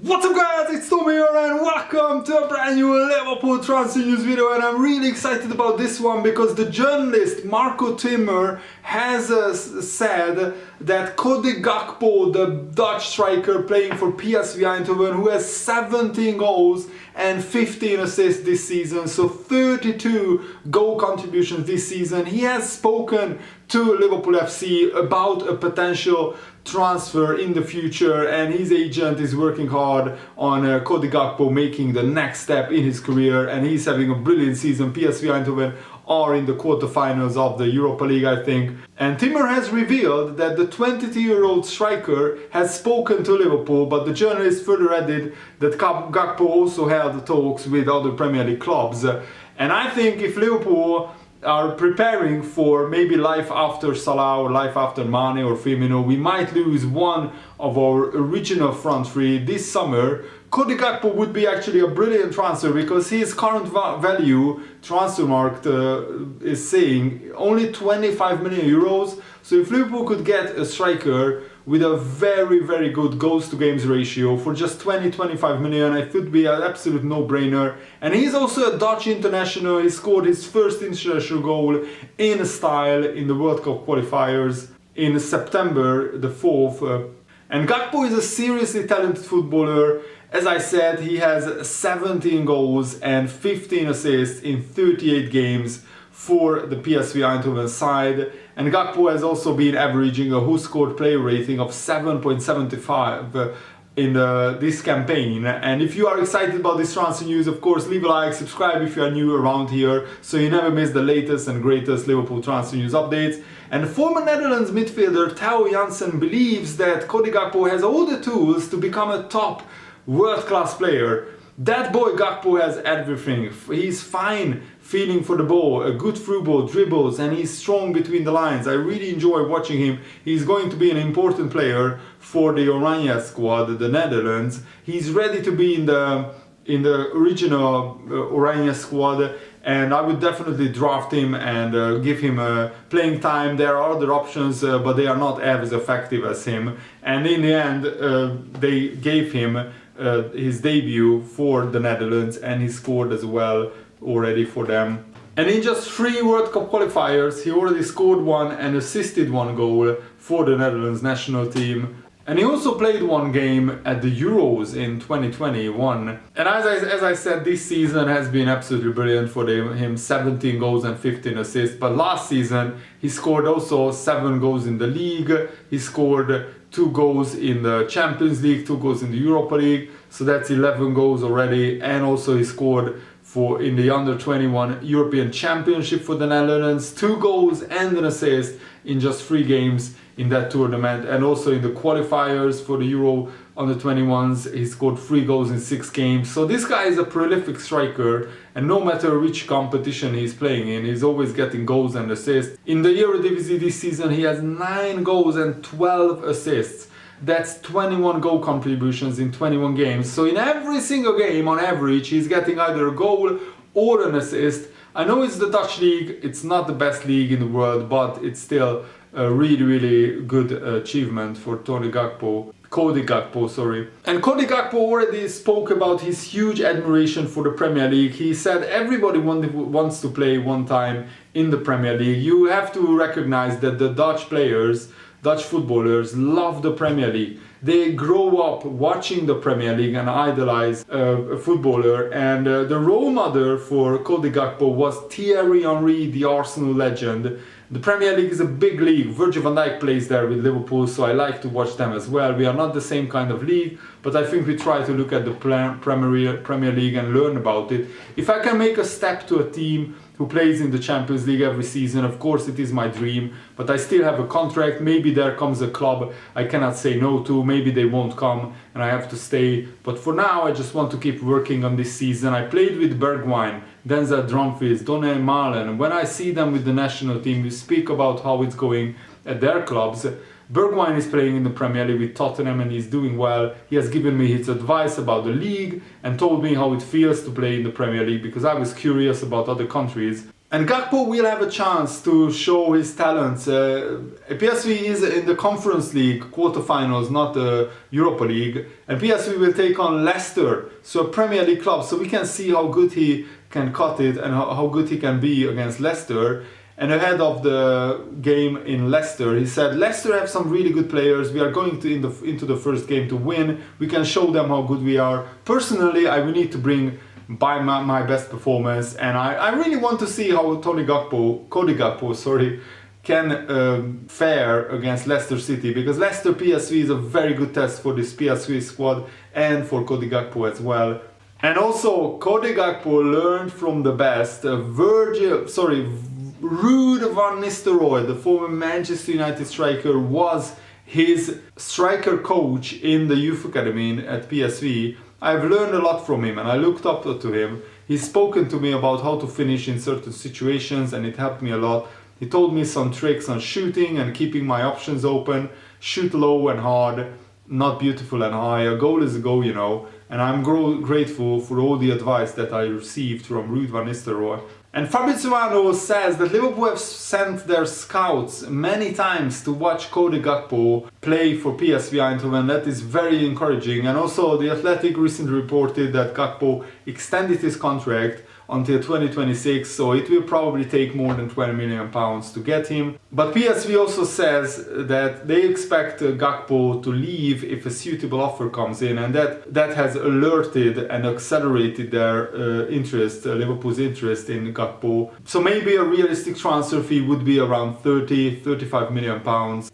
What's up guys, it's Tommy here and welcome to a brand new Liverpool transfer news video, and I'm really excited about this one because the journalist Marco Timmer has said that Cody Gakpo, the Dutch striker playing for PSV Eindhoven, who has 17 goals and 15 assists this season, so 32 goal contributions this season, he has spoken to Liverpool FC about a potential transfer in the future, and his agent is working hard on Cody Gakpo making the next step in his career, and he's having a brilliant season. PSV Eindhoven are in the quarterfinals of the Europa League, I think. And Timmer has revealed that the 22-year-old striker has spoken to Liverpool, but the journalist further added that Gakpo also held talks with other Premier League clubs. And I think if Liverpool are preparing for maybe life after Salah or life after Mane or Firmino, we might lose one of our original front three this summer. Cody Gakpo would be actually a brilliant transfer because his current value, Transfermarkt is saying only 25 million euros. So if Liverpool could get a striker with a very good goals to games ratio for just 20-25 million, it would be an absolute no-brainer. And he's also a Dutch international. He scored his first international goal in style in the World Cup qualifiers in September the 4th. And Gakpo is a seriously talented footballer. As I said, he has 17 goals and 15 assists in 38 games for the PSV Eindhoven side, and Gakpo has also been averaging a who scored player rating of 7.75 in this campaign. And if you are excited about this transfer news, of course leave a like, subscribe if you are new around here so you never miss the latest and greatest Liverpool transfer news updates. And former Netherlands midfielder Theo Jansen believes that Cody Gakpo has all the tools to become a top world-class player. That boy Gakpo has everything. He's fine feeling for the ball, a good through ball, dribbles, and he's strong between the lines. I really enjoy watching him. He's going to be an important player for the Oranje squad, the Netherlands. He's ready to be in the original Oranje squad, and I would definitely draft him and give him playing time. There are other options, but they are not as effective as him. And in the end, they gave him his debut for the Netherlands, and he scored as well already for them. And in just 3 World Cup qualifiers, he already scored one and assisted one goal for the Netherlands national team. And he also played one game at the Euros in 2021. And as I said, this season has been absolutely brilliant for him, 17 goals and 15 assists. But last season, he scored also 7 goals in the league. He scored 2 goals in the Champions League, 2 goals in the Europa League. So that's 11 goals already. And also he scored in the Under-21 European Championship for the Netherlands, 2 goals and an assist in just 3 games in that tournament. And also in the qualifiers for the Euro Under-21s, he scored 3 goals in 6 games. So this guy is a prolific striker, and no matter which competition he's playing in, he's always getting goals and assists. In the Eredivisie this season, he has 9 goals and 12 assists. That's 21 goal contributions in 21 games. So in every single game, on average, he's getting either a goal or an assist. I know it's the Dutch league, it's not the best league in the world, but it's still a really good achievement for Cody Gakpo, sorry. And Cody Gakpo already spoke about his huge admiration for the Premier League. He said everybody wants to play one time in the Premier League. You have to recognize that the Dutch footballers love the Premier League. They grow up watching the Premier League and idolize a footballer. And the role model for Cody Gakpo was Thierry Henry, the Arsenal legend. The Premier League is a big league. Virgil van Dijk plays there with Liverpool, so I like to watch them as well. We are not the same kind of league, but I think we try to look at the Premier League and learn about it. If I can make a step to a team who plays in the Champions League every season, of course it is my dream, but I still have a contract. Maybe there comes a club I cannot say no to, maybe they won't come and I have to stay. But for now, I just want to keep working on this season. I played with Bergwijn, Denzel Dumfries, Donnell Malen. When I see them with the national team, we speak about how it's going at their clubs. Bergwijn is playing in the Premier League with Tottenham and he's doing well. He has given me his advice about the league and told me how it feels to play in the Premier League, because I was curious about other countries. And Gakpo will have a chance to show his talents. PSV is in the Conference League quarterfinals, not the Europa League. And PSV will take on Leicester, so a Premier League club. So we can see how good he can cut it and how good he can be against Leicester. And ahead of the game in Leicester, he said, Leicester have some really good players. We are going to into the first game to win. We can show them how good we are. Personally, I will need to bring by my best performance, and I really want to see how Cody Gakpo, can fare against Leicester City, because Leicester PSV is a very good test for this PSV squad and for Cody Gakpo as well. And also, Cody Gakpo learned from the best. Ruud van Nistelrooy, the former Manchester United striker, was his striker coach in the youth academy at PSV. I've learned a lot from him and I looked up to him. He's spoken to me about how to finish in certain situations and it helped me a lot. He told me some tricks on shooting and keeping my options open. Shoot low and hard, not beautiful and high. A goal is a goal, you know. And I'm grateful for all the advice that I received from Ruud van Nistelrooy. And Fabrizio says that Liverpool have sent their scouts many times to watch Cody Gakpo play for PSV Eindhoven. That is very encouraging. And also The Athletic recently reported that Gakpo extended his contract until 2026, so it will probably take more than £20 million to get him. But PSV also says that they expect Gakpo to leave if a suitable offer comes in, and that has alerted and accelerated their Liverpool's interest in Gakpo. So maybe a realistic transfer fee would be around £35 million.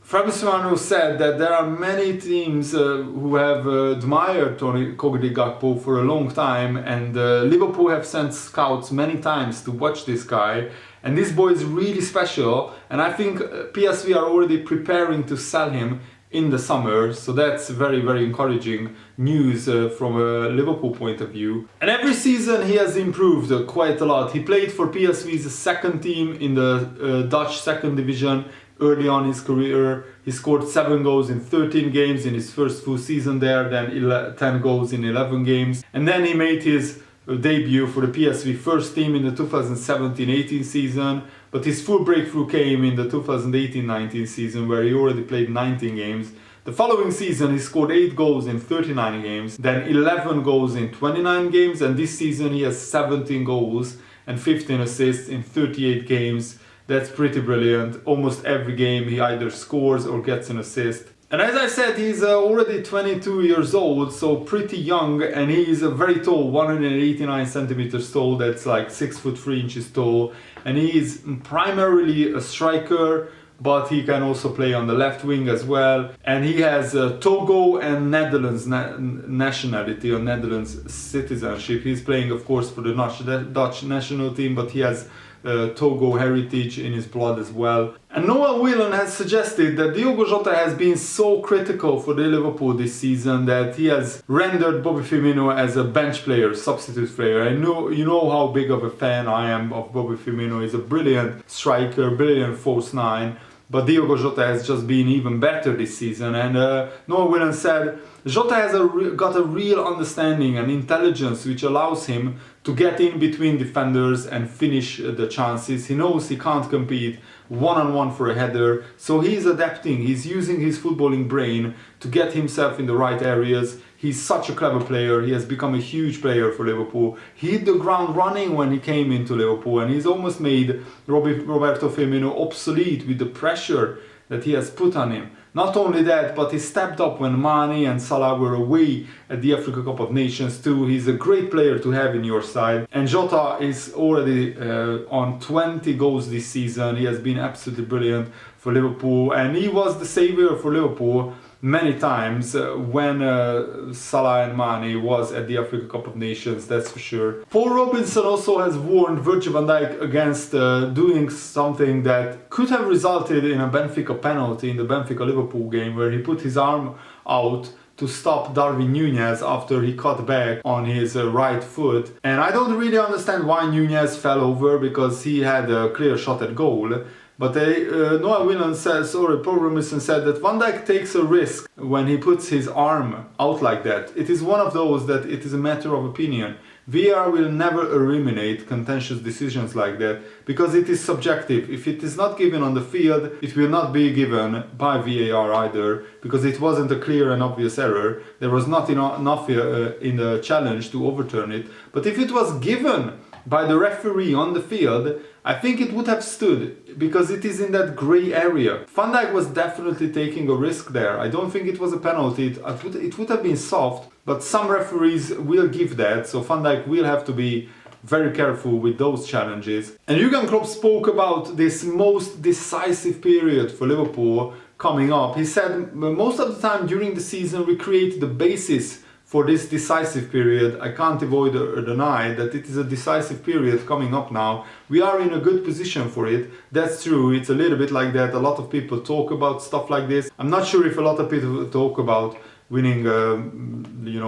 Fabrizio said that there are many teams who have admired Cody Gakpo for a long time, and Liverpool have sent scouts many times to watch this guy, and this boy is really special, and I think PSV are already preparing to sell him in the summer, so that's very, very encouraging news from a Liverpool point of view. And every season he has improved quite a lot. He played for PSV's second team in the Dutch second division early on in his career. He scored 7 goals in 13 games in his first full season there, then 10 goals in 11 games, and then he made his debut for the PSV first team in the 2017-18 season, but his full breakthrough came in the 2018-19 season, where he already played 19 games. The following season he scored 8 goals in 39 games, then 11 goals in 29 games, and this season he has 17 goals and 15 assists in 38 games. That's pretty brilliant. Almost every game he either scores or gets an assist. And as I said, he's already 22 years old, so pretty young, and he's very tall, 189 centimeters tall, that's like 6 foot 3 inches tall. And he's primarily a striker, but he can also play on the left wing as well. And he has Togo and Netherlands nationality or Netherlands citizenship. He's playing, of course, for the Dutch national team, but he has Togo heritage in his blood as well. And Noah Whelan has suggested that Diogo Jota has been so critical for the Liverpool this season that he has rendered Bobby Firmino as a bench player, substitute player. I know you know how big of a fan I am of Bobby Firmino. He's a brilliant striker, brilliant false nine. But Diogo Jota has just been even better this season. And Noah Whelan said Jota has got a real understanding and intelligence which allows him to get in between defenders and finish the chances. He knows he can't compete one-on-one for a header, so he's adapting, he's using his footballing brain to get himself in the right areas. He's such a clever player, he has become a huge player for Liverpool. He hit the ground running when he came into Liverpool, and he's almost made Roberto Firmino obsolete with the pressure that he has put on him. Not only that, but he stepped up when Mane and Salah were away at the Africa Cup of Nations too. He's a great player to have in your side. And Jota is already on 20 goals this season. He has been absolutely brilliant for Liverpool, and he was the saviour for Liverpool many times when Salah and Mane was at the Africa Cup of Nations, that's for sure. Paul Robinson also has warned Virgil van Dijk against doing something that could have resulted in a Benfica penalty in the Benfica-Liverpool game, where he put his arm out to stop Darwin Núñez after he cut back on his right foot. And I don't really understand why Núñez fell over, because he had a clear shot at goal. But Noah Whelan says, Paul Robinson said that Van Dijk takes a risk when he puts his arm out like that. It is one of those that it is a matter of opinion. VAR will never eliminate contentious decisions like that because it is subjective. If it is not given on the field, it will not be given by VAR either because it wasn't a clear and obvious error. There was not enough in the challenge to overturn it. But if it was given by the referee on the field, I think it would have stood because it is in that grey area. Van Dijk was definitely taking a risk there. I don't think it was a penalty. It would have been soft, but some referees will give that, so Van Dijk will have to be very careful with those challenges. And Jurgen Klopp spoke about this most decisive period for Liverpool coming up. He said most of the time during the season we create the basis for this decisive period. I can't avoid or deny that it is a decisive period coming up now. We are in a good position for it. That's true. It's a little bit like that. A lot of people talk about stuff like this. I'm not sure if a lot of people talk about winning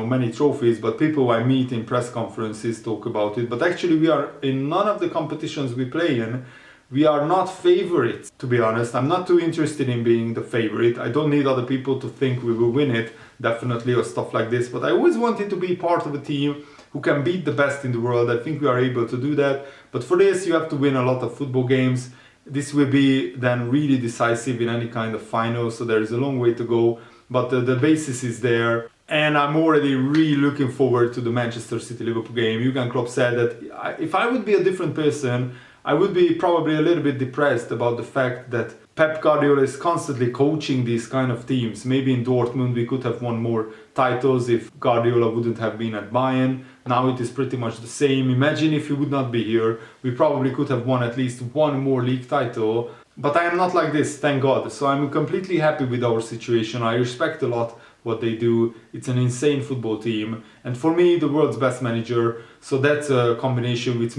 many trophies, but people I meet in press conferences talk about it. But actually we are in none of the competitions we play in. We are not favorites, to be honest. I'm not too interested in being the favorite. I don't need other people to think we will win it, definitely, or stuff like this. But I always wanted to be part of a team who can beat the best in the world. I think we are able to do that. But for this, you have to win a lot of football games. This will be then really decisive in any kind of final. So there is a long way to go. But the basis is there. And I'm already really looking forward to the Manchester City-Liverpool game. Jurgen Klopp said that if I would be a different person, I would be probably a little bit depressed about the fact that Pep Guardiola is constantly coaching these kind of teams. Maybe in Dortmund we could have won more titles if Guardiola wouldn't have been at Bayern. Now it is pretty much the same. Imagine if he would not be here, we probably could have won at least one more league title. But I am not like this, thank God. So I'm completely happy with our situation. I respect a lot what they do. It's an insane football team. And for me, the world's best manager. So that's a combination which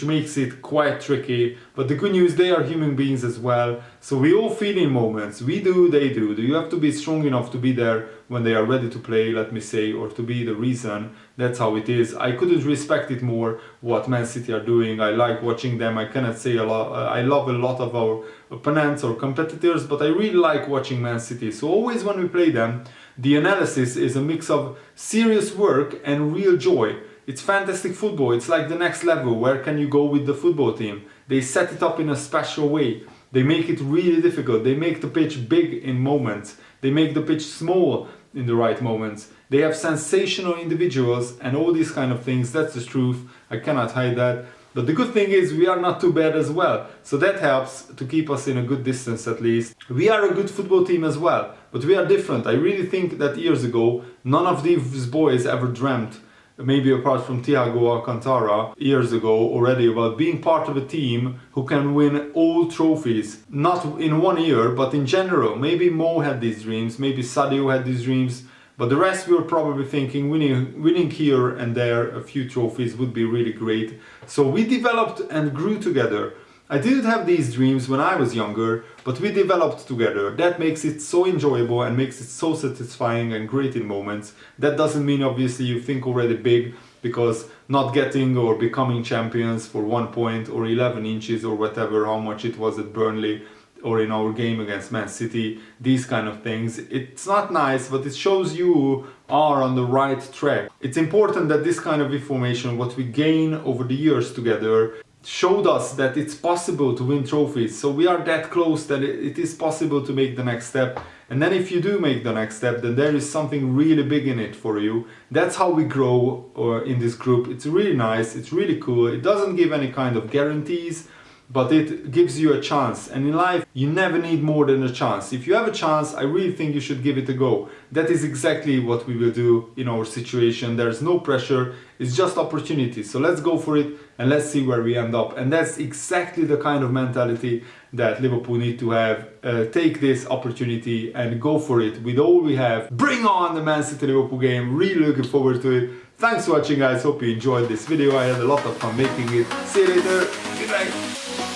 makes it quite tricky. But the good news, they are human beings as well. So we all feel in moments. We do, they do. You have to be strong enough to be there when they are ready to play, let me say, or to be the reason. That's how it is. I couldn't respect it more what Man City are doing. I like watching them. I cannot say a lot. I love a lot of our opponents or competitors, but I really like watching Man City. So always when we play them, the analysis is a mix of serious work and real joy. It's fantastic football. It's like the next level. Where can you go with the football team? They set it up in a special way. They make it really difficult. They make the pitch big in moments. They make the pitch small in the right moments. They have sensational individuals and all these kind of things. That's the truth. I cannot hide that. But the good thing is we are not too bad as well. So that helps to keep us in a good distance at least. We are a good football team as well. But we are different. I really think that years ago, none of these boys ever dreamt, maybe apart from Thiago Alcantara, years ago already, about being part of a team who can win all trophies. Not in 1 year, but in general. Maybe Mo had these dreams, maybe Sadio had these dreams. But the rest we were probably thinking winning here and there a few trophies would be really great. So we developed and grew together. I didn't have these dreams when I was younger, but we developed together. That makes it so enjoyable and makes it so satisfying and great in moments. That doesn't mean obviously you think already big, because not getting or becoming champions for 1 point or 11 inches or whatever, how much it was at Burnley, or in our game against Man City, these kind of things. It's not nice, but it shows you are on the right track. It's important that this kind of information, what we gain over the years together, showed us that it's possible to win trophies. So we are that close that it is possible to make the next step. And then if you do make the next step, then there is something really big in it for you. That's how we grow in this group. It's really nice, it's really cool. It doesn't give any kind of guarantees, but it gives you a chance. And in life, you never need more than a chance. If you have a chance, I really think you should give it a go. That is exactly what we will do in our situation. There's no pressure, it's just opportunity. So let's go for it and let's see where we end up. And that's exactly the kind of mentality that Liverpool need to have. Take this opportunity and go for it with all we have. Bring on the Man City Liverpool game. Really looking forward to it. Thanks for watching, guys. Hope you enjoyed this video. I had a lot of fun making it. See you later. Good night.